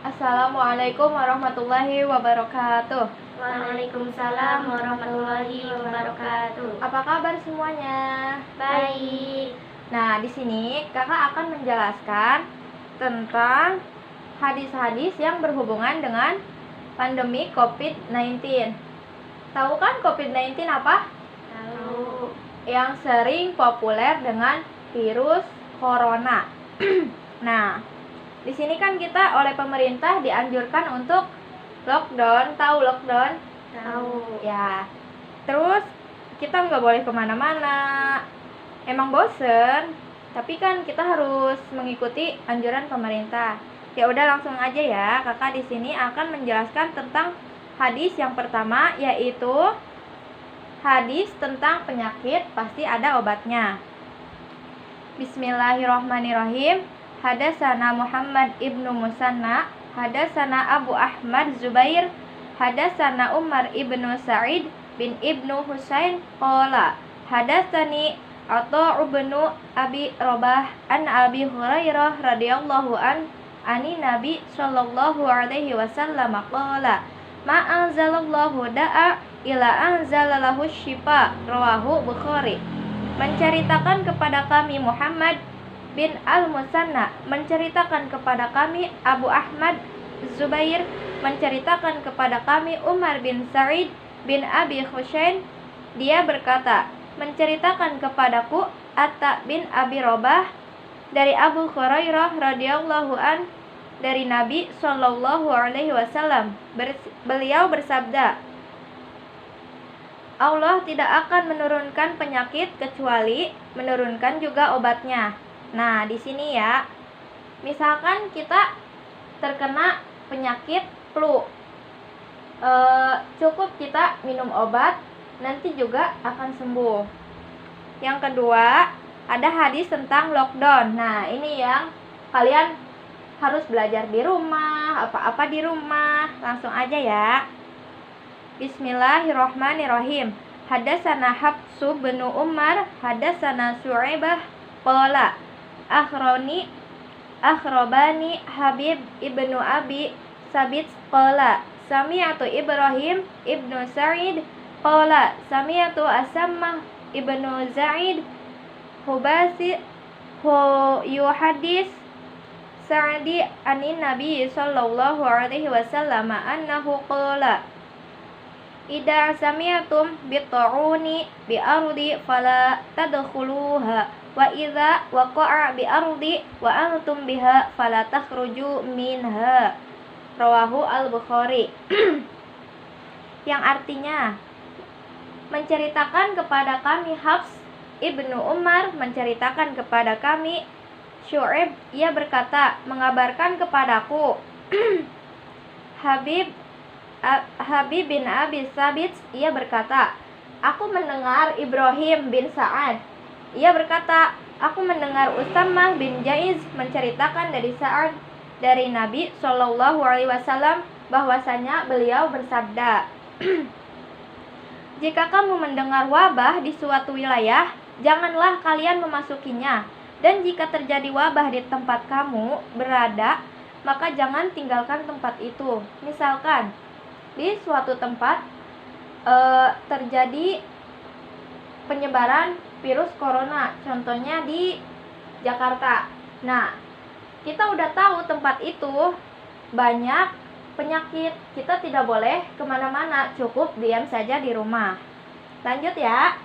Assalamualaikum warahmatullahi wabarakatuh. Waalaikumsalam warahmatullahi wabarakatuh. Apa kabar semuanya? Baik. Nah, di sini kakak akan menjelaskan tentang hadis-hadis yang berhubungan dengan pandemi COVID-19. Tahu kan COVID-19 apa? Tahu. Yang sering populer dengan virus corona. Nah, di sini kan kita oleh pemerintah dianjurkan untuk lockdown. Tahu lockdown? Tahu. Ya. Terus kita nggak boleh kemana-mana. Emang bosen, tapi kan kita harus mengikuti anjuran pemerintah. Ya udah langsung aja ya. Kakak di sini akan menjelaskan tentang hadis yang pertama, yaitu hadis tentang penyakit pasti ada obatnya. Bismillahirrahmanirrahim. Hadatsana Muhammad ibnu Musanna, hadatsana Abu Ahmad Zubair, hadatsana Umar ibnu Sa'id bin ibnu Husain qala hadatsani Atha ibnu Abi Robah an Abi Hurairah radhiyallahu ani Nabi sallallahu alaihi wasallam qala ma anzalallahu da'a ila anzalalahu syifa, rawahu Bukhari. Menceritakan kepada kami Muhammad bin Al-Musanna, menceritakan kepada kami Abu Ahmad Zubair, menceritakan kepada kami Umar bin Sa'id bin Abi Husain. Dia berkata, menceritakan kepadaku Atta bin Abi Robah dari Abu Hurairah radhiyallahu an dari Nabi sallallahu alaihi wasallam. Beliau bersabda, Allah tidak akan menurunkan penyakit kecuali menurunkan juga obatnya. Nah, di sini ya, misalkan kita terkena penyakit flu, cukup kita minum obat, nanti juga akan sembuh. Yang kedua, ada hadis tentang lockdown. Nah, ini yang kalian harus belajar di rumah, apa-apa di rumah. Langsung aja ya. Bismillahirrahmanirrahim. Hadatsana Hafsu bin Umar, hadatsana Syu'aibah qala akhrobani Habib ibnu Abi Sabit qala sami'atu Ibrahim ibnu Sa'id qala sami'atu Asammah ibnu Zaid hubasi yuhadis Sa'di anin Nabi sallallahu alaihi wasallam annahu qala idza sami'tum bit'uni bi ardi fala tadkhuluha wa idza waqa'a bi ardi wa antum biha fala takhruju minha, rawahu al-Bukhari. Yang artinya, menceritakan kepada kami Hafs ibnu Umar, menceritakan kepada kami Syu'aib, ia berkata, mengabarkan kepadaku Habib bin Abi Sabit, ia berkata, aku mendengar Ibrahim bin Sa'ad, ia berkata, aku mendengar Usamah bin Jaiz menceritakan dari Sa'ad dari Nabi sallallahu alaihi wasallam bahwasanya beliau bersabda, jika kamu mendengar wabah di suatu wilayah, janganlah kalian memasukinya, dan jika terjadi wabah di tempat kamu berada, maka jangan tinggalkan tempat itu. Misalkan di suatu tempat terjadi penyebaran virus corona, contohnya di Jakarta. Nah, kita udah tahu tempat itu banyak penyakit, kita tidak boleh kemana-mana, cukup diam saja di rumah. Lanjut ya.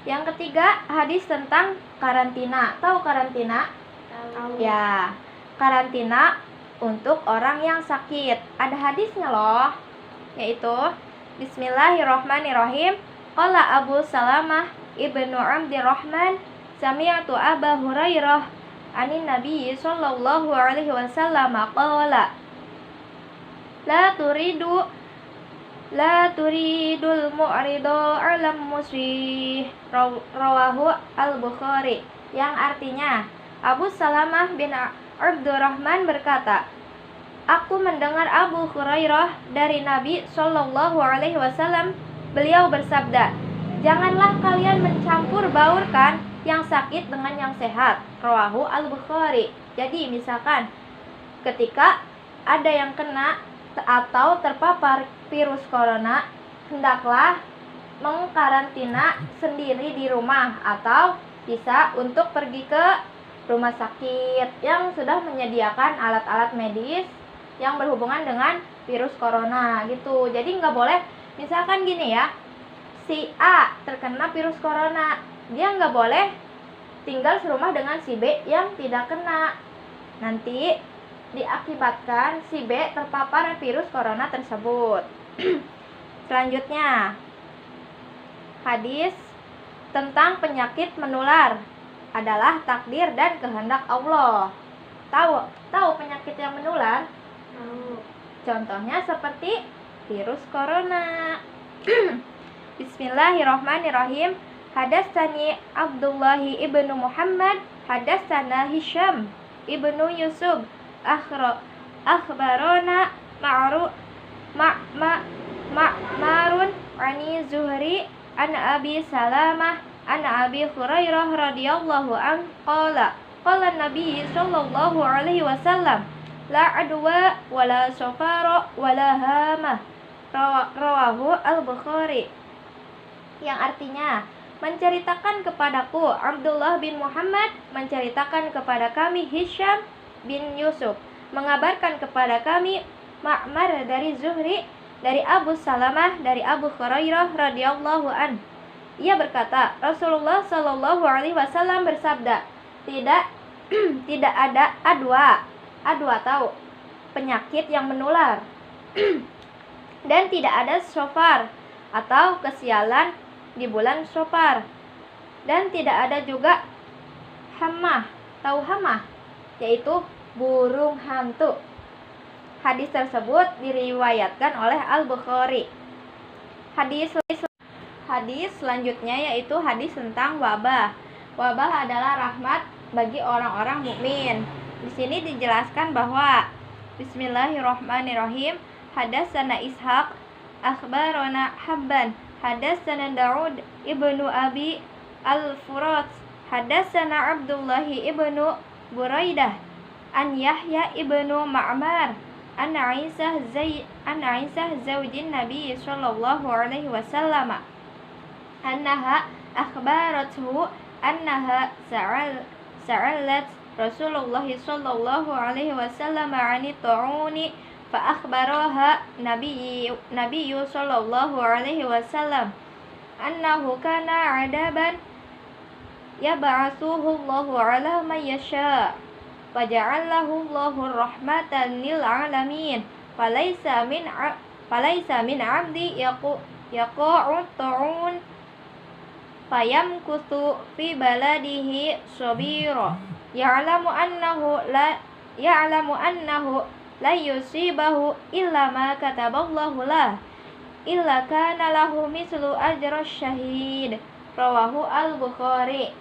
Yang ketiga, hadis tentang karantina. Tahu karantina? Tahu. Ya, karantina untuk orang yang sakit. Ada hadisnya loh, yaitu Bismillahirrahmanirrahim. Qala Abu Salamah ibnu Abdurrahman sami'tu Aba Hurairah anin Nabi sallallahu alaihi wasallam qala la turidul mu'ridu alam musih, rawahu al-Bukhari. Yang artinya, Abu Salamah bin Abdurrahman berkata, aku mendengar Abu Hurairah dari Nabi sallallahu alaihi wasallam, beliau bersabda, janganlah kalian mencampur baurkan yang sakit dengan yang sehat, rawahu al-Bukhari. Jadi misalkan Ketika ada yang kena atau terpapar virus corona, hendaklah mengkarantina sendiri di rumah atau bisa untuk pergi ke rumah sakit yang sudah menyediakan alat-alat medis yang berhubungan dengan virus corona gitu. Jadi nggak boleh, misalkan gini ya, si A terkena virus corona, dia nggak boleh tinggal serumah dengan si B yang tidak kena. Nanti diakibatkan si B terpapar virus corona tersebut. Selanjutnya, hadis tentang penyakit menular adalah takdir dan kehendak Allah. Tahu penyakit yang menular? Tahu. Contohnya seperti virus corona. Bismillahirrahmanirrahim. Hadatsani Abdullah ibnu Muhammad, hadatsana Hisham ibnu Yusuf, akhbarona Ma'marun ani Zuhri an Abi Salamah an Abi Hurairah radhiyallahu an qala Nabi sallallahu alaihi wasallam la adwa wala safara wala hama, rawahu al-Bukhari. Yang artinya, menceritakan kepadaku Abdullah bin Muhammad, menceritakan kepada kami Hisham bin Yusuf, mengabarkan kepada kami Ma'mar dari Zuhri, dari Abu Salamah, dari Abu Hurairah radhiyallahu an. Ia berkata, Rasulullah sallallahu alaihi wasallam bersabda, tidak ada adwa tahu penyakit yang menular dan tidak ada syofar atau kesialan di bulan Syofar, dan tidak ada juga hamah, tahu hamah, yaitu burung hantu. Hadis tersebut diriwayatkan oleh Al-Bukhari. Hadis selanjutnya yaitu hadis tentang wabah. Wabah adalah rahmat bagi orang-orang mukmin. Di sini dijelaskan bahwa Bismillahirrahmanirrahim. Hadatsana Ishaq akhbarana Habban, hadatsana Daud ibnu Abi al-Furat, hadatsana Abdullah ibnu Buraidah an Yahya ibnu Ma'mar an Aisyah zaujin Nabi sallallahu alaihi wasallam annaha akhbarathu annaha sa'alat Rasulullah sallallahu alaihi wasallam 'ani ta'uni fa akhbaraha Nabi sallallahu alaihi wasallam annahu kana 'adaban yab'atsuhu Allahu 'ala man yasha wa ja'alahu Allahu rahmatan lil 'alamin falaysa min 'abdi yaqa'u ta'un fayamkuthu fi baladihi sabira ya'lamu annahu la yusibahu illa ma kataballahu lah illa kana lahu mislu ajrasy syahid, rawahu al-Bukhari.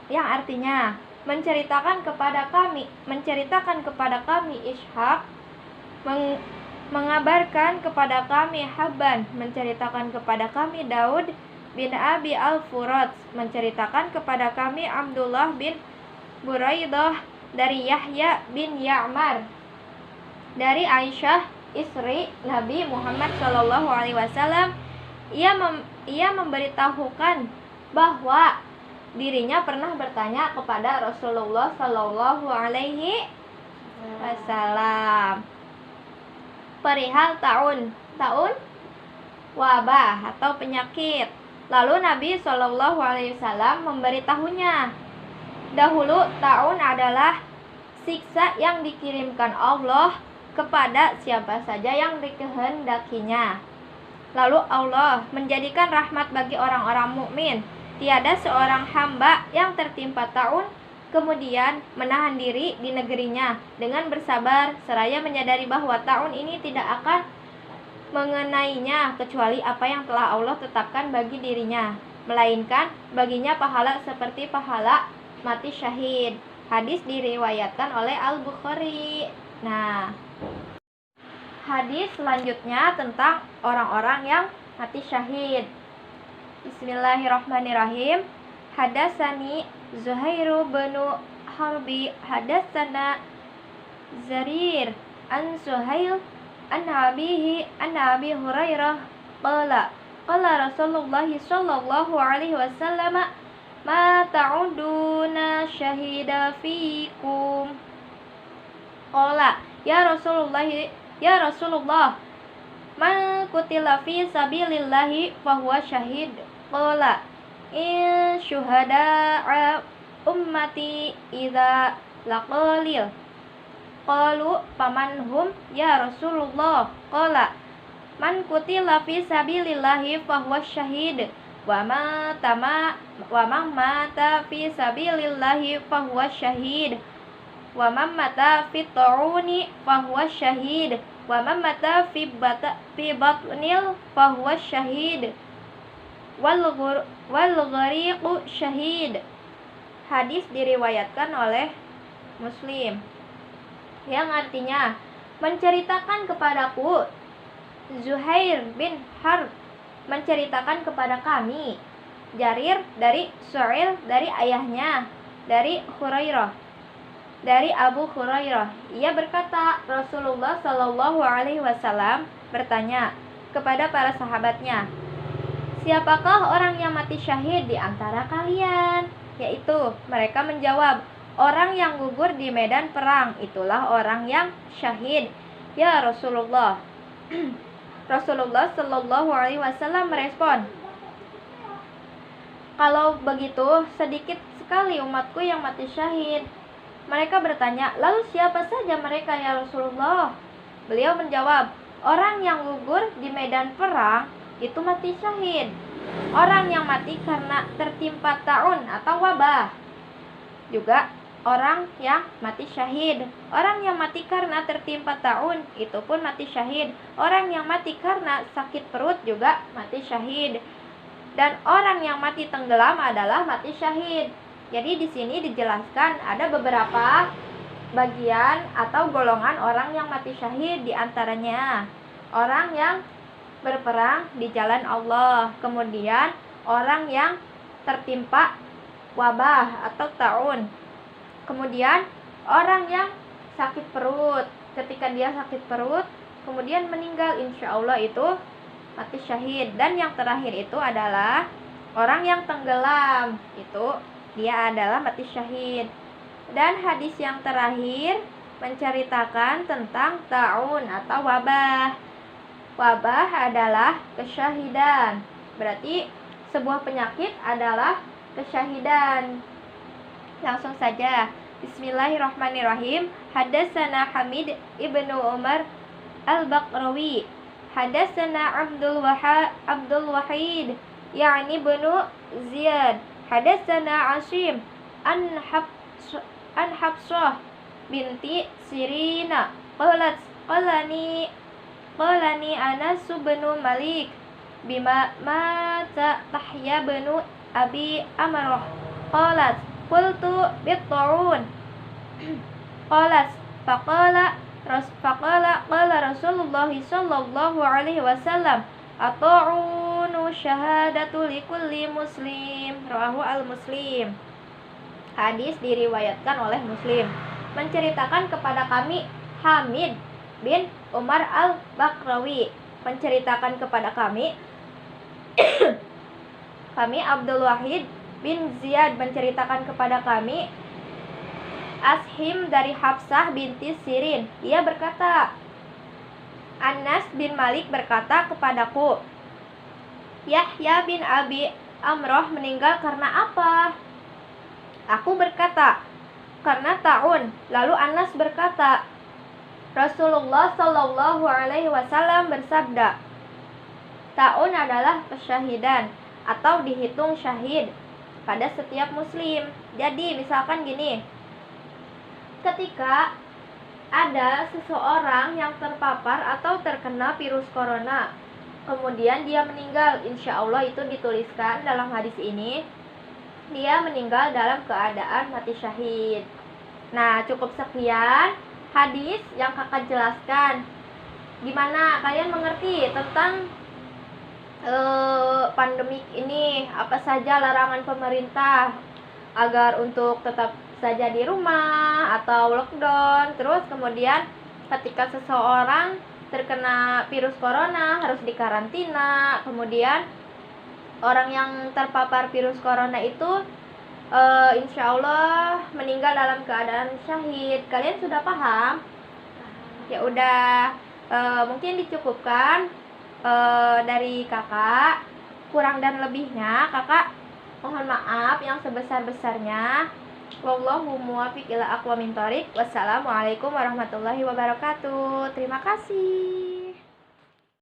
Yang artinya, menceritakan kepada kami Ishaq, mengabarkan kepada kami Habban, menceritakan kepada kami Daud bin Abi al-Furat, menceritakan kepada kami Abdullah bin Buraidah dari Yahya bin Ya'mar dari Aisyah istri Nabi Muhammad sallallahu alaihi wasallam. Ia memberitahukan bahwa dirinya pernah bertanya kepada Rasulullah sallallahu alaihi wasallam perihal taun wabah atau penyakit. Lalu Nabi sallallahu alaihi wasallam memberitahunya, dahulu taun adalah siksa yang dikirimkan Allah kepada siapa saja yang dikehendakinya. Lalu Allah menjadikan rahmat bagi orang-orang mukmin. Tiada seorang hamba yang tertimpa taun kemudian menahan diri di negerinya dengan bersabar seraya menyadari bahwa taun ini tidak akan mengenainya kecuali apa yang telah Allah tetapkan bagi dirinya, melainkan baginya pahala seperti pahala mati syahid. Hadis diriwayatkan oleh Al-Bukhari. Nah, hadis selanjutnya tentang orang-orang yang mati syahid. Bismillahirrahmanirrahim. Hadatsani Zuhairu bin Harbi, hadatsana Zarir an Suhail an Abi Hurairah qala qala Rasulullah sallallahu alaihi wasallam ma ta'uduna syahida fikum. Qala ya Rasulullah man qutila fi sabilillahi fahuwa syahid. Qala in syuhada'a ummati idza laqalil. Qalu paman hum ya Rasulullah. Qala man qutila fi sabilillahi fahuwa syahid wa man mata fi sabilillahi fahuwa syahid wa man mata fi ta'uni fahuwa syahid wa man mata fi batnil fahuwa syahid wal ghariqu syahid. Hadis diriwayatkan oleh Muslim, yang artinya, menceritakan kepadaku Zuhair bin Harb menceritakan kepada kami Jarir dari Su'il dari ayahnya dari Abu Hurairah. Ia berkata, Rasulullah Shallallahu alaihi wasallam bertanya kepada para sahabatnya, siapakah orang yang mati syahid di antara kalian? Yaitu mereka menjawab, orang yang gugur di medan perang, itulah orang yang syahid ya Rasulullah. Rasulullah Shallallahu alaihi wasallam merespon, kalau begitu sedikit sekali umatku yang mati syahid. Mereka bertanya, lalu siapa saja mereka ya Rasulullah? Beliau menjawab, orang yang gugur di medan perang itu mati syahid. Orang yang mati karena tertimpa taun atau wabah juga orang yang mati syahid. Orang yang mati karena tertimpa taun itu pun mati syahid. Orang yang mati karena sakit perut juga mati syahid. Dan orang yang mati tenggelam adalah mati syahid. Jadi di sini dijelaskan ada beberapa bagian atau golongan orang yang mati syahid, di antaranya orang yang berperang di jalan Allah, kemudian orang yang tertimpa wabah atau taun, kemudian orang yang sakit perut. Ketika dia sakit perut kemudian meninggal, insya Allah itu mati syahid. Dan yang terakhir itu adalah orang yang tenggelam, itu dia adalah mati syahid. Dan hadis yang terakhir menceritakan tentang taun atau wabah. Wabah adalah kesyahidan, berarti sebuah penyakit adalah kesyahidan. Langsung saja, bismillahirrahmanirrahim. Hadatsana Hamid ibnu Umar al-Baqrawi, hadatsana Abdul Wahid yakni ibnu Ziyad, hadatsana Asim an Hafsah binti Sirina qalani Anas bin Malik bima mata Tahya bin Abi Amrah qalat qultu bit-ta'un qalat faqala Rasulullah sallallahu alaihi wasallam at-ta'unu syahadatu likulli muslim, rawahu al-Muslim. Hadis diriwayatkan oleh Muslim. Menceritakan kepada kami Hamid bin Umar al-Baqrawi, menceritakan kepada kami Abdul Wahid bin Ziyad, menceritakan kepada kami Ashim dari Hafsah binti Sirin. Ia berkata, Anas bin Malik berkata kepadaku, Yahya bin Abi Amroh meninggal karena apa? Aku berkata, karena taun. Lalu Anas berkata, Rasulullah Shallallahu alaihi wasallam bersabda, taun adalah kesyahidan atau dihitung syahid pada setiap muslim. Jadi misalkan gini, ketika ada seseorang yang terpapar atau terkena virus corona, kemudian dia meninggal, insya Allah itu dituliskan dalam hadis ini, dia meninggal dalam keadaan mati syahid. Nah, cukup sekian hadis yang kakak jelaskan. Gimana kalian mengerti tentang pandemik ini? Apa saja larangan pemerintah agar untuk tetap saja di rumah atau lockdown. Terus kemudian ketika seseorang terkena virus corona harus dikarantina. Kemudian orang yang terpapar virus corona itu insya Allah meninggal dalam keadaan syahid. Kalian sudah paham? Ya udah, mungkin dicukupkan dari kakak. Kurang dan lebihnya kakak mohon maaf yang sebesar-besarnya. Wallahu muwaffiq ila aqwamit thoriq. Wassalamualaikum warahmatullahi wabarakatuh. Terima kasih.